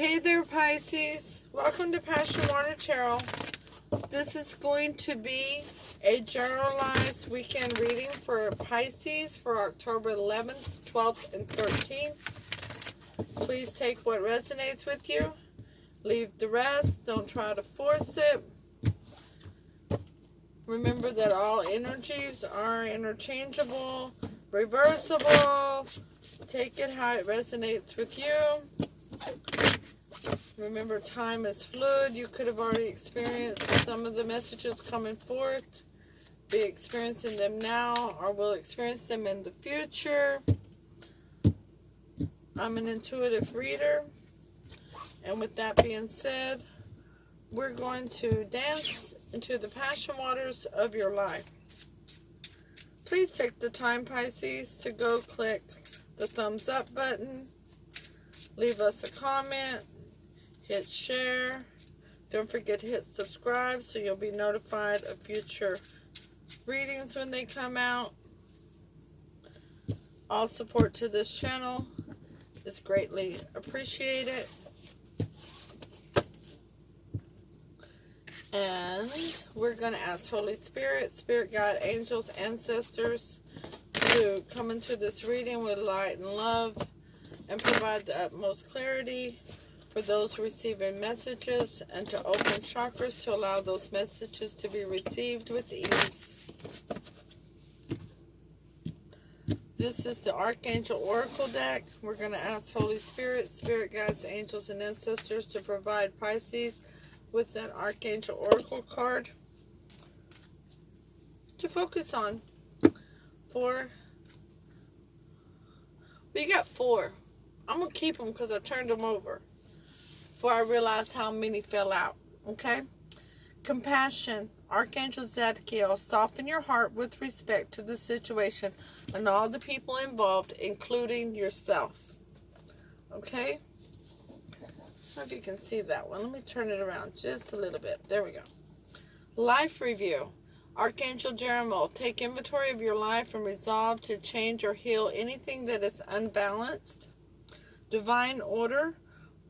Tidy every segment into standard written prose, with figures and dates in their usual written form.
Hey there, Pisces. Welcome to Passion Water Tarot. This is going to be a generalized weekend reading for Pisces for October 11th, 12th, and 13th. Please take what resonates with you. Leave the rest. Don't try to force it. Remember that all energies are interchangeable, reversible. Take it how it resonates with you. Remember, time is fluid. You could have already experienced some of the messages coming forth. Be experiencing them now, or will experience them in the future. I'm an intuitive reader. And with that being said, we're going to dance into the passion waters of your life. Please take the time, Pisces, to go click the thumbs up button. Leave us a comment. Hit share. Don't forget to hit subscribe so you'll be notified of future readings when they come out. All support to this channel is greatly appreciated. And we're going to ask Holy Spirit, Spirit Guide, Angels, Ancestors to come into this reading with light and love and provide the utmost clarity for those receiving messages, and to open chakras to allow those messages to be received with ease. This is the Archangel Oracle deck. We're going to ask Holy Spirit, Spirit Guides, Angels, and Ancestors to provide Pisces with that Archangel Oracle card to focus on. We got 4. I'm going to keep them because I turned them over before I realized how many fell out. Okay? Compassion. Archangel Zadkiel, soften your heart with respect to the situation and all the people involved, including yourself. Okay? I don't know if you can see that one. Let me turn it around just a little bit. There we go. Life review. Archangel Jeremiah, take inventory of your life and resolve to change or heal anything that is unbalanced. Divine order.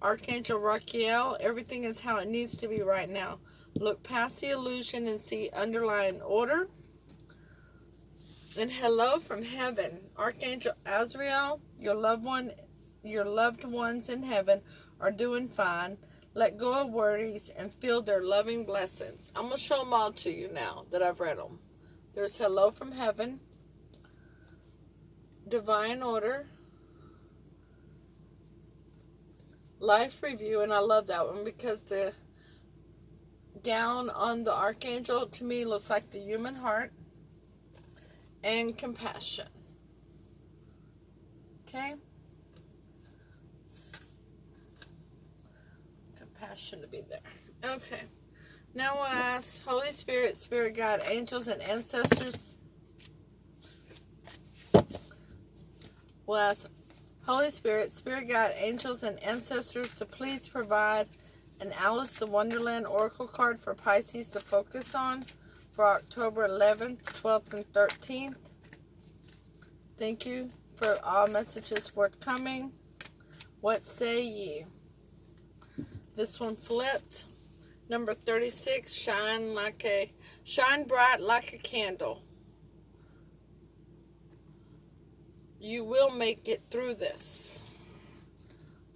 Archangel Rachiel, everything is how it needs to be right now. Look past the illusion and see underlying order. And hello from heaven. Archangel Azrael, your loved ones in heaven are doing fine. Let go of worries and feel their loving blessings. I'm going to show them all to you now that I've read them. There's hello from heaven. Divine order. Life review, and I love that one because the down on the Archangel to me looks like the human heart. And compassion. Okay? Compassion to be there. Okay. Now we'll ask Holy Spirit, Spirit Guide, Angels, and Ancestors. We'll ask Holy Spirit, Spirit Guide, Angels, and Ancestors to please provide an Alice the Wonderland Oracle card for Pisces to focus on for October 11th, 12th, and 13th. Thank you for all messages forthcoming. What say ye? This one flipped. Number 36, shine bright like a candle. You will make it through this.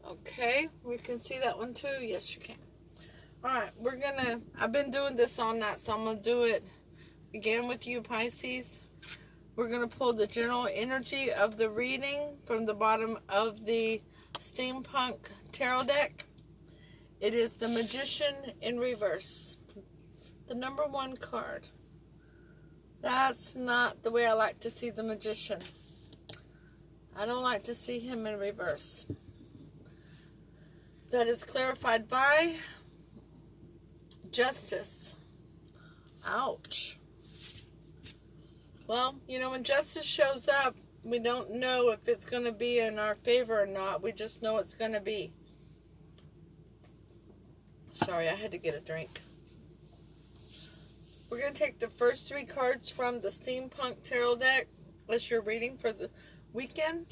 Okay, we can see that one too. Yes, you can. Alright, I've been doing this all night, so I'm going to do it again with you, Pisces. We're going to pull the general energy of the reading from the bottom of the Steampunk Tarot deck. It is the Magician in reverse. The number 1 card. That's not the way I like to see the Magician. I don't like to see him in reverse. That is clarified by Justice. Ouch. Well, you know, when justice shows up, we don't know if it's going to be in our favor or not. We just know it's going to be. Sorry, I had to get a drink. We're going to take the first 3 cards from the Steampunk Tarot deck as your reading for the weekend.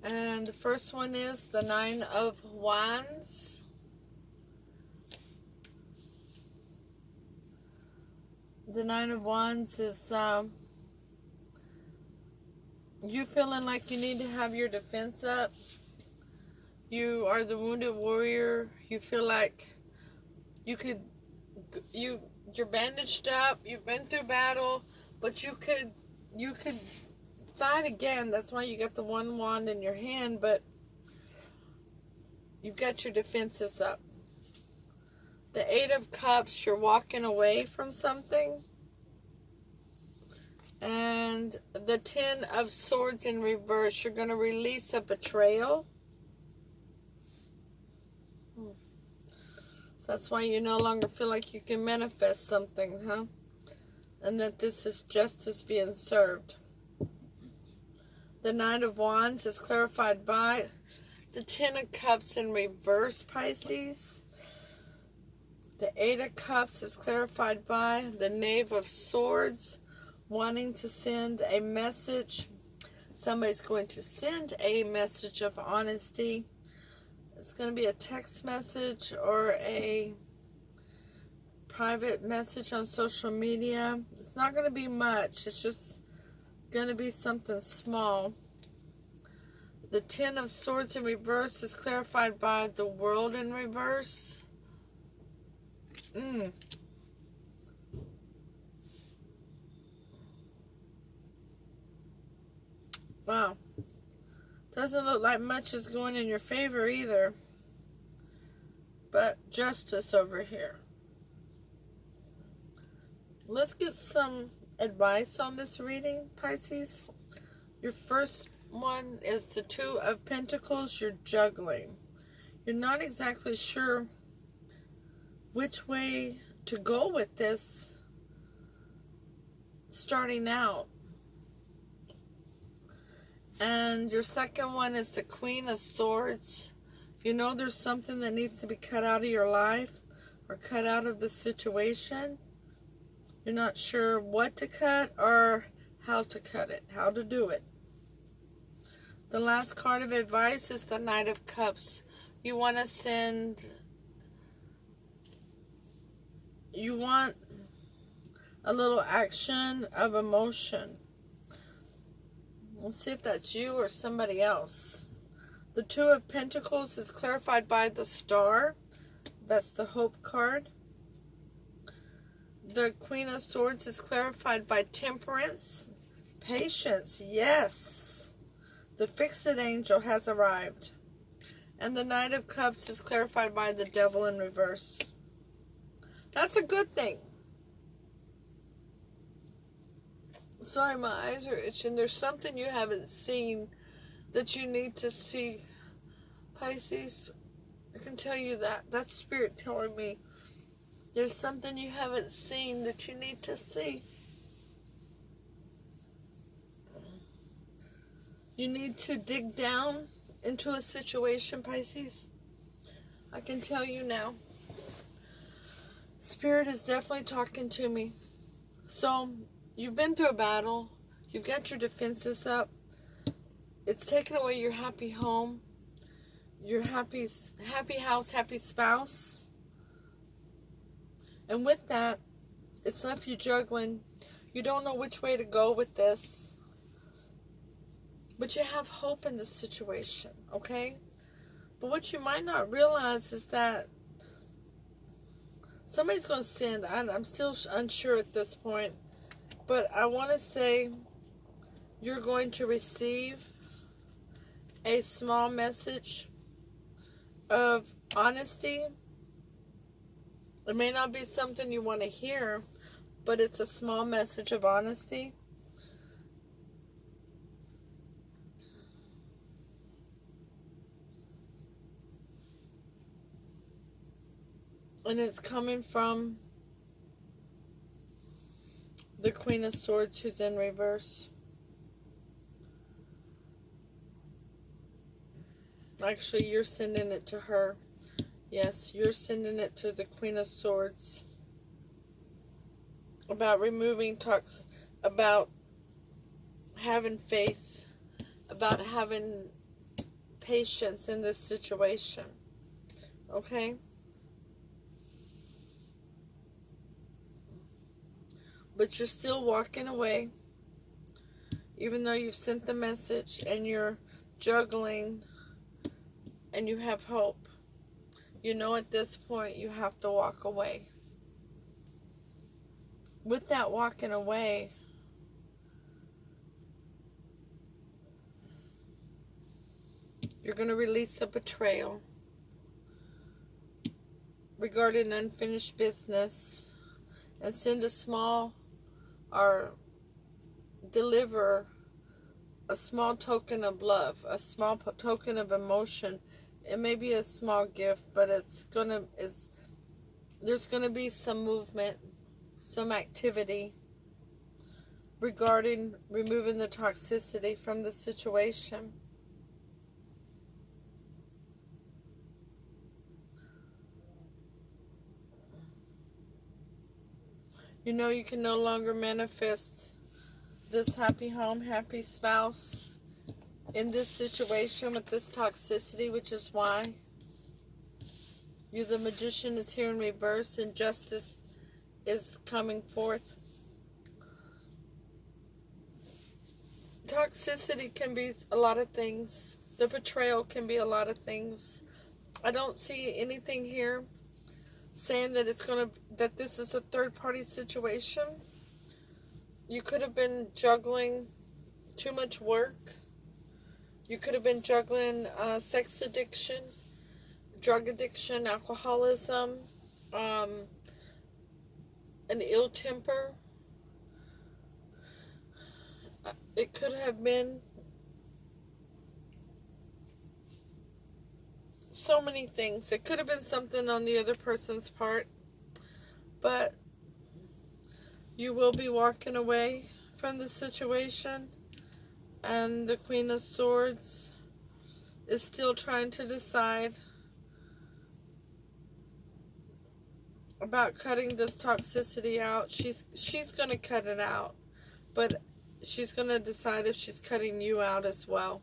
And the first one is the Nine of Wands. The Nine of Wands is you feeling like you need to have your defense up. You are the wounded warrior. You feel like you're bandaged up. You've been through battle, but you could fight again. That's why you got the one wand in your hand, but you've got your defenses up. The Eight of Cups, you're walking away from something. And the Ten of Swords in reverse, you're going to release a betrayal. So that's why you no longer feel like you can manifest something, huh? And that this is justice being served. The Knight of Wands is clarified by the Ten of Cups in reverse, Pisces. The Eight of Cups is clarified by the Knave of Swords, wanting to send a message. Somebody's going to send a message of honesty. It's going to be a text message or a private message on social media. It's not going to be much. It's just going to be something small. The Ten of Swords in reverse is clarified by the World in reverse. Wow. Doesn't look like much is going in your favor either. But justice over here. Let's get some advice on this reading, Pisces. Your first one is the Two of Pentacles. You're juggling. You're not exactly sure which way to go with this starting out. And your second one is the Queen of Swords. You know there's something that needs to be cut out of your life or cut out of the situation. You're not sure what to cut or how to cut it, how to do it. The last card of advice is the Knight of Cups. You want to you want a little action of emotion. Let's see if that's you or somebody else. The Two of Pentacles is clarified by the Star. That's the Hope card. The Queen of Swords is clarified by Temperance. Patience, yes. The Fix-It Angel has arrived. And the Knight of Cups is clarified by the Devil in reverse. That's a good thing. Sorry, my eyes are itching. There's something you haven't seen that you need to see, Pisces. I can tell you that. That's Spirit telling me there's something you haven't seen that you need to see. You need to dig down into a situation, Pisces. I can tell you now. Spirit is definitely talking to me. So, you've been through a battle. You've got your defenses up. It's taken away your happy home, your happy house, happy spouse. And with that, it's left you juggling. You don't know which way to go with this. But you have hope in this situation, okay? But what you might not realize is that somebody's going to send. I'm still unsure at this point. But I want to say you're going to receive a small message of honesty. It may not be something you want to hear, but it's a small message of honesty. And it's coming from the Queen of Swords, who's in reverse. Actually, you're sending it to her. Yes, you're sending it to the Queen of Swords. About removing about having faith, about having patience in this situation. Okay? But you're still walking away, even though you've sent the message and you're juggling and you have hope. You know at this point you have to walk away. With that walking away, you're going to release a betrayal regarding unfinished business and send a small or deliver a small token of love, a small token of emotion. It may be a small gift, but there's gonna be some movement, some activity regarding removing the toxicity from the situation. You know you can no longer manifest this happy home, happy spouse in this situation with this toxicity, which is why the Magician is here in reverse and justice is coming forth. Toxicity can be a lot of things. The betrayal can be a lot of things. I don't see anything here saying that that this is a third-party situation. You could have been juggling too much work. You could have been juggling sex addiction, drug addiction, alcoholism, an ill temper. It could have been so many things. It could have been something on the other person's part, but you will be walking away from the situation, and the Queen of Swords is still trying to decide about cutting this toxicity out. She's going to cut it out, but she's going to decide if she's cutting you out as well.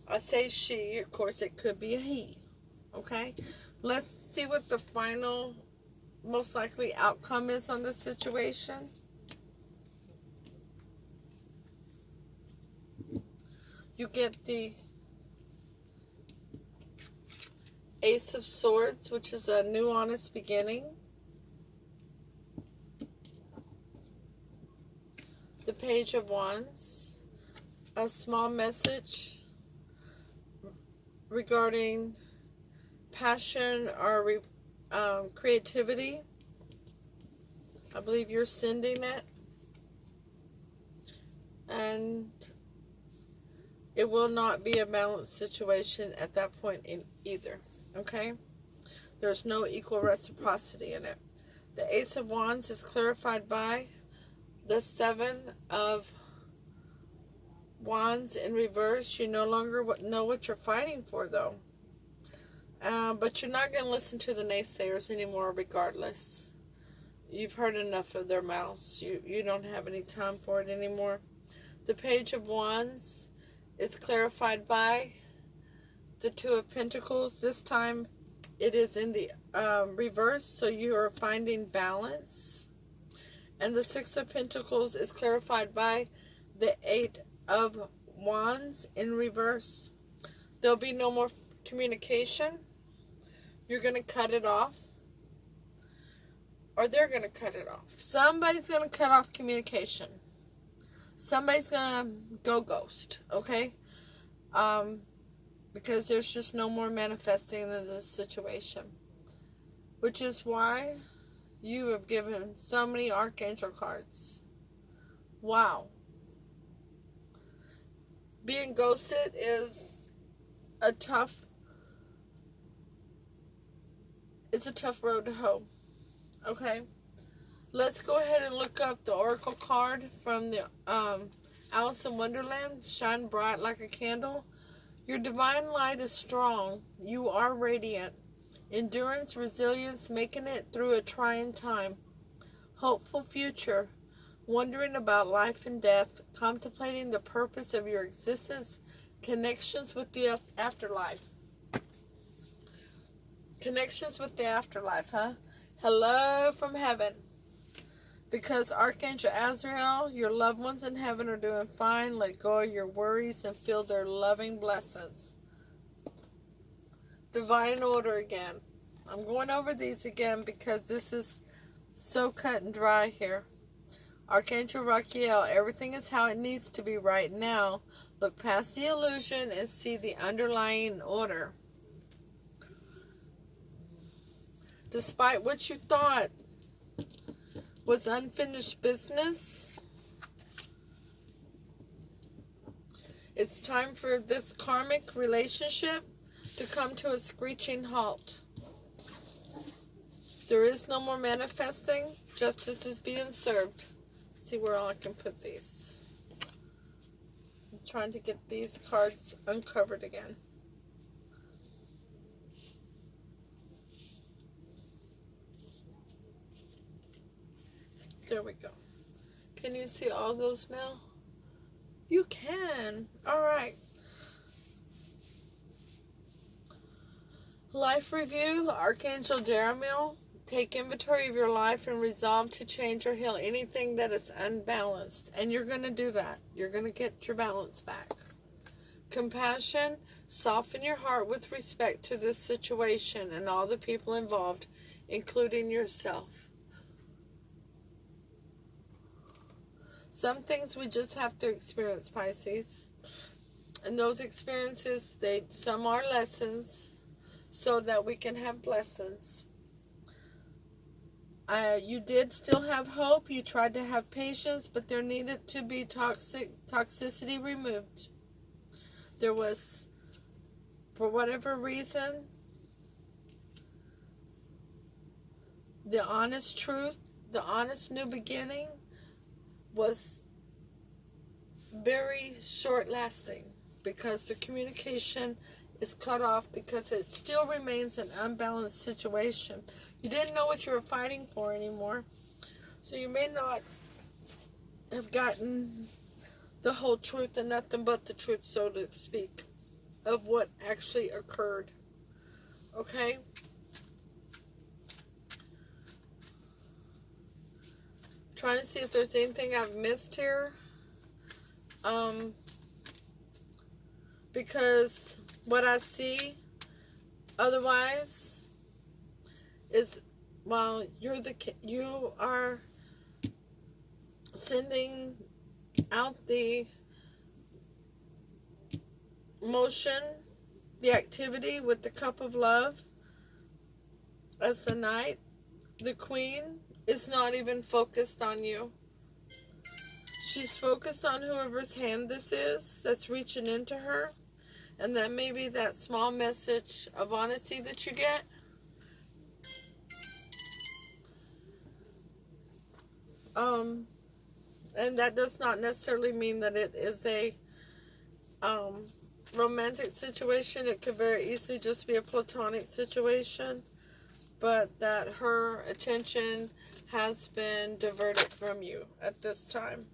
I say she, of course it could be a he. Okay? Let's see what the final, most likely outcome is on the situation. You get the Ace of Swords, which is a new honest beginning. The Page of Wands, a small message regarding passion or creativity. I believe you're sending it, and it will not be a balanced situation at that point in either. Okay? There's no equal reciprocity in it. The Ace of Wands is clarified by the Seven of Wands in reverse. You no longer know what you're fighting for, though. But you're not going to listen to the naysayers anymore regardless. You've heard enough of their mouths. You don't have any time for it anymore. The Page of Wands is clarified by the Two of Pentacles. This time it is in the reverse, so you are finding balance. And the Six of Pentacles is clarified by the Eight of Wands in reverse. There'll be no more communication. You're going to cut it off. Or they're going to cut it off. Somebody's going to cut off communication. Somebody's going to go ghost. Okay? Because there's just no more manifesting in this situation. Which is why you have given so many Archangel cards. Wow. Being ghosted is it's a tough road to hoe. Okay? Let's go ahead and look up the Oracle card from the Alice in Wonderland. Shine bright like a candle. Your divine light is strong. You are radiant. Endurance, resilience, making it through a trying time. Hopeful future. Wondering about life and death. Contemplating the purpose of your existence. Connections with the afterlife. Connections with the afterlife, huh? Hello from heaven. Because Archangel Azrael, your loved ones in heaven are doing fine. Let go of your worries and feel their loving blessings. Divine order again. I'm going over these again because this is so cut and dry here. Archangel Raphael, everything is how it needs to be right now. Look past the illusion and see the underlying order. Despite what you thought was unfinished business, it's time for this karmic relationship to come to a screeching halt. There is no more manifesting. Justice is being served. Let's see where I can put these. I'm trying to get these cards uncovered again. There we go. Can you see all those now? You can. All right. Life review, Archangel Jeremiel. Take inventory of your life and resolve to change or heal anything that is unbalanced. And you're going to do that. You're going to get your balance back. Compassion, soften your heart with respect to this situation and all the people involved, including yourself. Some things we just have to experience, Pisces. And those experiences, some are lessons so that we can have blessings. You did still have hope. You tried to have patience, but there needed to be toxicity removed. There was, for whatever reason, the honest truth, the honest new beginning was very short-lasting because the communication is cut off because it still remains an unbalanced situation. You didn't know what you were fighting for anymore. So you may not have gotten the whole truth and nothing but the truth, so to speak, of what actually occurred. Okay? Trying to see if there's anything I've missed here. Because what I see otherwise is, while you are sending out the motion, the activity with the cup of love as the knight, the queen is not even focused on you. She's focused on whoever's hand this is that's reaching into her. And that may be that small message of honesty that you get. And that does not necessarily mean that it is a romantic situation. It could very easily just be a platonic situation. But that her attention has been diverted from you at this time.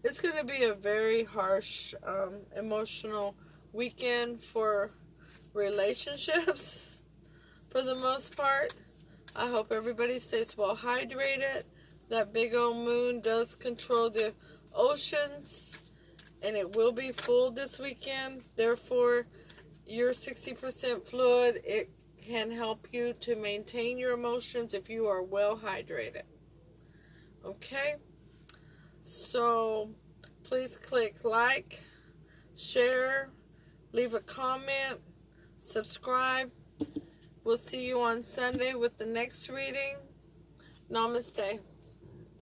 It's going to be a very harsh, emotional weekend for relationships, for the most part. I hope everybody stays well hydrated. That big old moon does control the oceans, and it will be full this weekend. Therefore, your 60% fluid, it can help you to maintain your emotions if you are well hydrated. Okay? So, please click like, share, leave a comment, subscribe. We'll see you on Sunday with the next reading. Namaste.